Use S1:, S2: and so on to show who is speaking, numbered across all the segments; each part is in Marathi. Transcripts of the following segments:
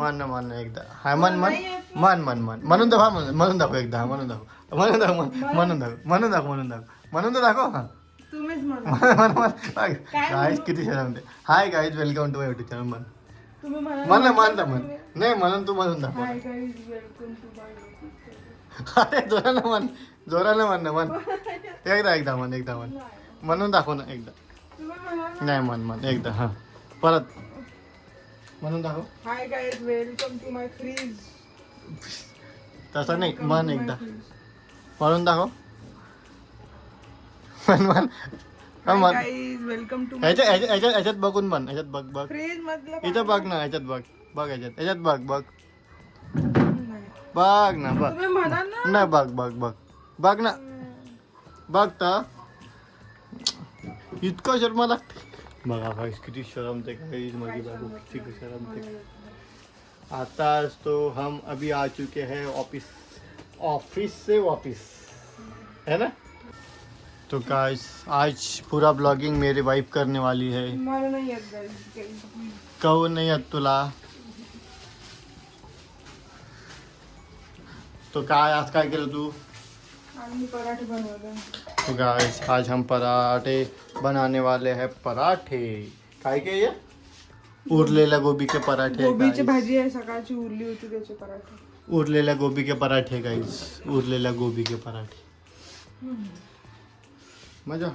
S1: मन एकदा हाय मन मन मन मन मन म्हणून दाखव म्हणून दाखव एकदा म्हणून दाखव म्हणून दाखव म्हणून दाखव म्हणून दाखव म्हणून दाखव म्हणून तर दाखव हा
S2: तुम्हीच म्हणा.
S1: गाईज किती शरम ते. Hi guys welcome to my YouTube channel मन
S2: तुम्ही म्हणा.
S1: मन म्हणता म्हण नाही म्हणून तू म्हणून दाखव.
S2: Hi guys welcome to my YouTube.
S1: अरे जोरानं म्हण जोरानं म्हण ना म्हण एकदा म्हण एकदा म्हण म्हणून दाखव ना एकदा.
S2: तुम्ही म्हणा.
S1: नाही म्हण म्हण एकदा हा परत म्हणून दाखव.
S2: Hi guys welcome to my fridge.
S1: तसं नाही म्हण एकदा म्हणून दाखव. म्हण म्हण हा म्हण.
S2: गाईज वेलकम टू
S1: याच्यात बघून म्हण याच्यात बघ बघ
S2: फ्रीज मधलं
S1: इथं बघ ना याच्यात बघ बघ याच्यात बघ बघ
S2: नाही.
S1: बघ ना बघ
S2: तुम्ही म्हणा ना.
S1: नाही बघ बघ बघ बघ ना बघ तर इतकं शर्मा लागते बघा भाई किती शरमते काही माझी बाबू किती शरमते. आता तो हम अभी आ चुके हैं ऑफिस से वापिस है ना. तो गाइस आज पूरा ब्लॉगिंग मेरी वाइफ करने वाली है.
S2: मला नाही येत गाईज.
S1: कहून नाही येत तुला. तो काय आज काय केलं तू.
S2: आम्ही पराठे बनवले.
S1: तो गाइस आज हम पराठे बनाने वाले हैं. पराठे काय के ये उरलेल्या गोबी के पराठे.
S2: गोबीची
S1: guys.
S2: भाजी आहे सकाळची उरली होती त्याचे पराठे.
S1: उरलेल्या गोबी के पराठे गाइस उरलेल्या गोबी के पराठे. माझे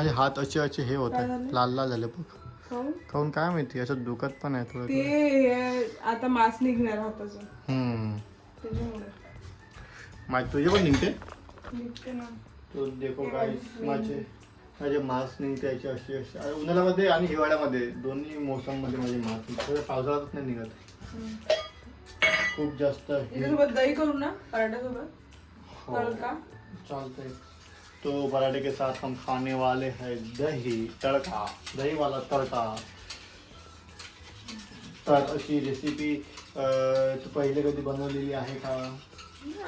S1: हात असे हे होत
S2: काय झालं?
S1: लाल लाल झाले बघ.
S2: खाऊ?
S1: खाऊन काय माहिती असं दुखत पण आहे थोडं.
S2: ते आता मांस निघणार हाताचं
S1: हम्म
S2: त्याच्यामुळे
S1: माझे तुझे पण निघते.
S2: निघते ना.
S1: तो देखो गाइस माझे मांस निघते असे असे असे उन्हाळ्यामध्ये आणि हिवाळ्यामध्ये दोन्ही मोसममध्ये माझे मांस निघते. पावसाळ्यातच नाही निघत खूप जास्त.
S2: याच्यासोबत दही करू ना पराठ्यासोबत तडका.
S1: चालतंय. तो पराठे के साथ हम खाने वाले हैं दही तड़का दही वाला तड़का. तर अशी रेसिपी तू पहिले कधी बनवलेली आहे का.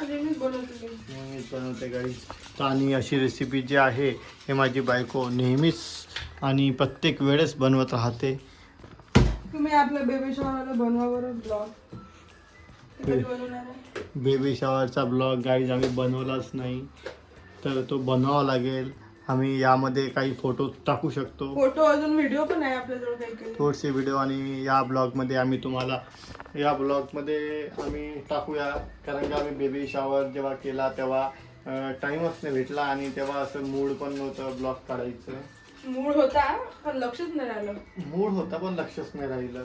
S2: आधी मीच बनवते.
S1: नेहमीच बनवते गाईस. आणि अशी रेसिपी जी आहे हे माझी बायको नेहमीच आणि प्रत्येक वेळेस बनवत राहते.
S2: तुम्ही आपल्या बेबी शॉवरला बनवा बरं ब्लॉग. कधी बनवणार आहे.
S1: बेबी शॉवरचा ब्लॉग गाईज आम्ही बनवलाच नाही तर तो बनवावा लागेल. आम्ही यामध्ये काही फोटो टाकू शकतो.
S2: फोटो अजून व्हिडिओ पण आहे आपल्याजवळ काही काही.
S1: थोडेसे व्हिडिओ आणि या ब्लॉगमध्ये आम्ही तुम्हाला आम्ही टाकूया. कारण की आम्ही बेबी शॉवर जेव्हा केला तेव्हा टाईमच नाही भेटला आणि तेव्हा असं मूड पण नव्हतं ब्लॉग काढायचं.
S2: मूड होता पण लक्षच नाही राहिलं.
S1: मूड होता पण लक्षच नाही राहिलं.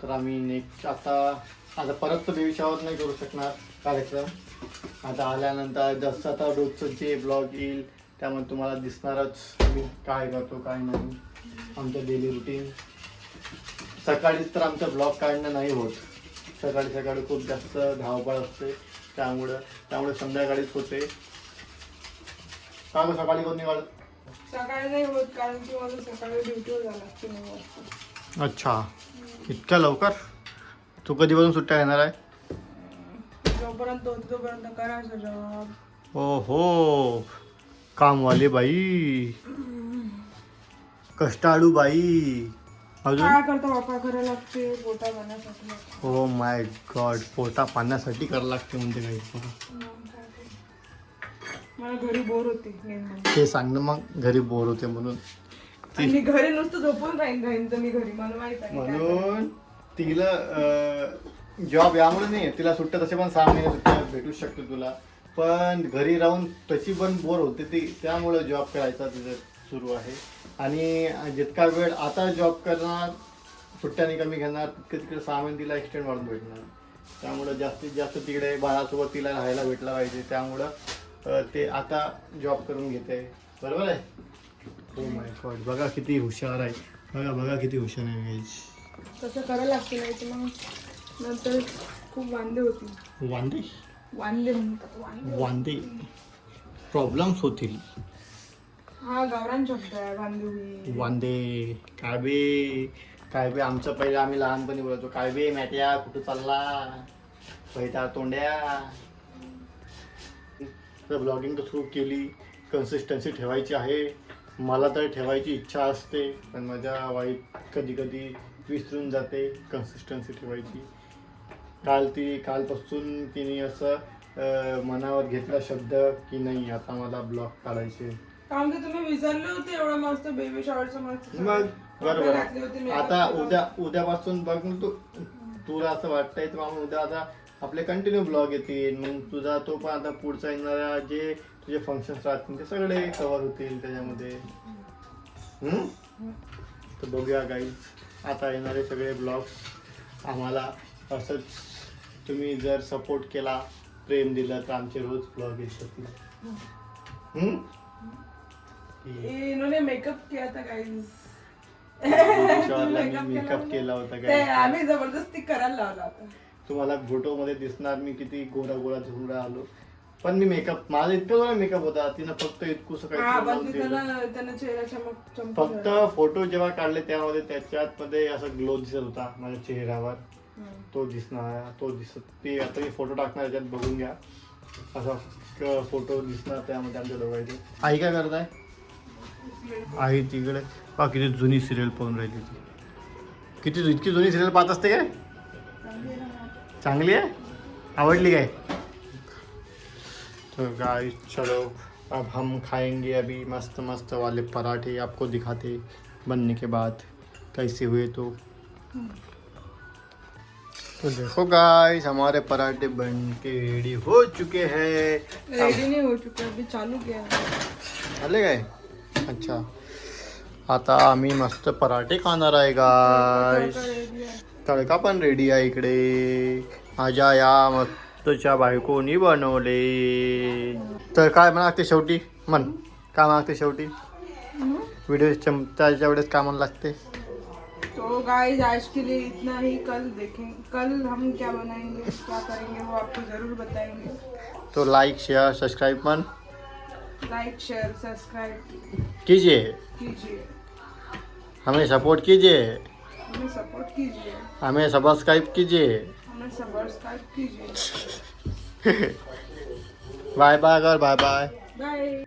S1: तर आम्ही नेक्स्ट आता परत बेबी शॉवर नाही करू शकणार कार्यक्रम. आता आल्यानंतर जसं आता रोजचं जे ब्लॉग येईल त्यामध्ये तुम्हाला दिसणारच आम्ही काय करतो काय नाही. आमचं डेली रुटीन सकाळीच तर आमचा ब्लॉग काढणं नाही होत. सकाळी खूप जास्त धावपळ असते त्यामुळे संध्याकाळीच होते. का सकाळी कोण निघाल.
S2: सकाळी नाही होत कारण की मला सकाळी ड्युटीवर जावं लागते 9 वाजता.
S1: अच्छा इतक्या लवकर. तू कधीपासून सुट्ट्या घेणार आहे.
S2: जोपर्यंत होती तोपर्यंत करायचं जॉब.
S1: हो हो कामवाले बाई कष्टाळू बाई. अजून
S2: काय करता बापा करायला लागते पोटा भरण्यासाठी.
S1: हो माय गॉड पोटा पाण्यासाठी करावं लागते म्हणते काही.
S2: मला घरी बोर होते
S1: ते सांग ना मग घरी बोर होते म्हणून.
S2: आणि घरी नुसतं झोपून राहीन तर मी घरी मला माहित आहे काय
S1: म्हणून तिला जॉब यामुळे नाही तिला सुट्ट्या तसे पण 6 महिने सुट्ट्या भेटू शकतो तुला. पण घरी राहून तशी पण बोर होते ती त्यामुळे जॉब करायचा तिचं सुरू आहे. आणि जितका वेळ आता जॉब करणार सुट्ट्याने कमी घेणार तिकडे 6 महिने तिला एक्सटेंड वाढून भेटणार. त्यामुळं जास्तीत जास्त तिकडे बाळासोबत तिला राहायला भेटला पाहिजे. त्यामुळं ते आता जॉब करून घेते. बरोबर आहे. हो माय गॉड बघा किती हुशार आहे. बघा किती हुशार आहे गाईज.
S2: तसं करायला लागते नाही तर मग नंतर खूप वांदे होती. वांदे म्हणतात
S1: वांदे प्रॉब्लेम्स होतील.
S2: हा गावरान शब्द आहे वांदे होईल.
S1: वांदे काय बे आमचं पहिले आम्ही लहानपणी बोलायचो काय बे मॅट्या कुठं चालला पैठा तोंड्या. तर ब्लॉगिंग तर सुरू केली, कन्सिस्टन्सी ठेवायची आहे. मला तर ठेवायची इच्छा असते, पण माझ्या वाईफ कधी कधी विसरून जाते कन्सिस्टन्सी ठेवायची. कालपासून तिने असं मनावर घेतला शब्द की नाही आता मला ब्लॉग काढायचे.
S2: कारण की तुम्ही विसरले होते एवढं मस्त बेबी शॉवरचं मस्त
S1: मग बरोबर
S2: घातले होते makeup
S1: आता
S2: केला.
S1: उद्यापासून बघ ना तुला असं वाटतंय तर मग उद्या आता आपले कंटिन्यू ब्लॉग येतील. मग तुझा तो पण आता पुढचा येणारा जे तुझे फंक्शन्स राहतील ते सगळे कव्हर होतील त्याच्यामध्ये. तर बघूया गाईज, आता येणारे सगळे ब्लॉग्स आम्हाला असंच तुम्ही जर सपोर्ट केला, प्रेम दिलं तर आमचे रोज ब्लॉग येत होतील.
S2: इन्होंने मेकअप किया था गाइस.
S1: मेकअप केला होता
S2: ते
S1: काय,
S2: आम्ही जबरदस्ती करायला लावला होता.
S1: तुम्हाला फोटो मध्ये दिसणार मी किती गोरा गोरा झुंगडा आलो, पण मी मेकअप माझा इतका गोरा मेकअप होता. तिनं फक्त इतकुसं
S2: हा पण
S1: काही
S2: त्यानं चेहरा चमक
S1: फक्त फोटो जेव्हा काढले त्यामध्ये त्याच्यात मध्ये असं ग्लो दिसत होता माझ्या चेहऱ्यावर. तो दिसत ते आता मी फोटो टाकणार त्याच्यात बघून घ्या. असा फोटो दिसणार त्यामध्ये आमच्या दोघांचे. आई काय करताय? आई तिकडे पहा किती जुनी सिरियल पाहून राहिली ती. इतकी जुनी सिरियल पाहत असते काय? चांगली आहे, आवडली काय? तो गाइस चलो अब हम खाएंगे अभी मस्त मस्त वाले पराठे. आपको दिखाते बनने के बाद कैसे हुए. तो देखो गाइस हमारे पराठे बन के रेडी हो चुके हैं.
S2: रेडी नहीं हो चुका, अभी चालू किया है.
S1: झाले काय? अच्छा, आता आम्ही मस्त पराठे खाणार आहे गाइस. तडका पण रेडी आहे इकडे. माझ्या या मस्तच्या बायकोनी बनवले. तर काय म्हणते शेवटी मन, काय म्हणते शेवटी व्हिडिओ त्याच्या वेळेस काय म्हण लागते.
S2: तो गाइस आज के लिए इतना ही. कल देखेंगे कल हम क्या बनाएंगे, क्या करेंगे वो आपको जरूर बताएंगे.
S1: तो लाइक शेयर सब्सक्राइब मन
S2: लाइक शेयर सब्सक्राइब
S1: कीजिए, हमें सपोर्ट कीजिए,
S2: हमें सपोर्ट कीजिए,
S1: हमें सब्सक्राइब कीजिए.
S2: हमें सब्सक्राइब कीजिए.
S1: बाय बाय कर, बाय बाय.
S2: बाय.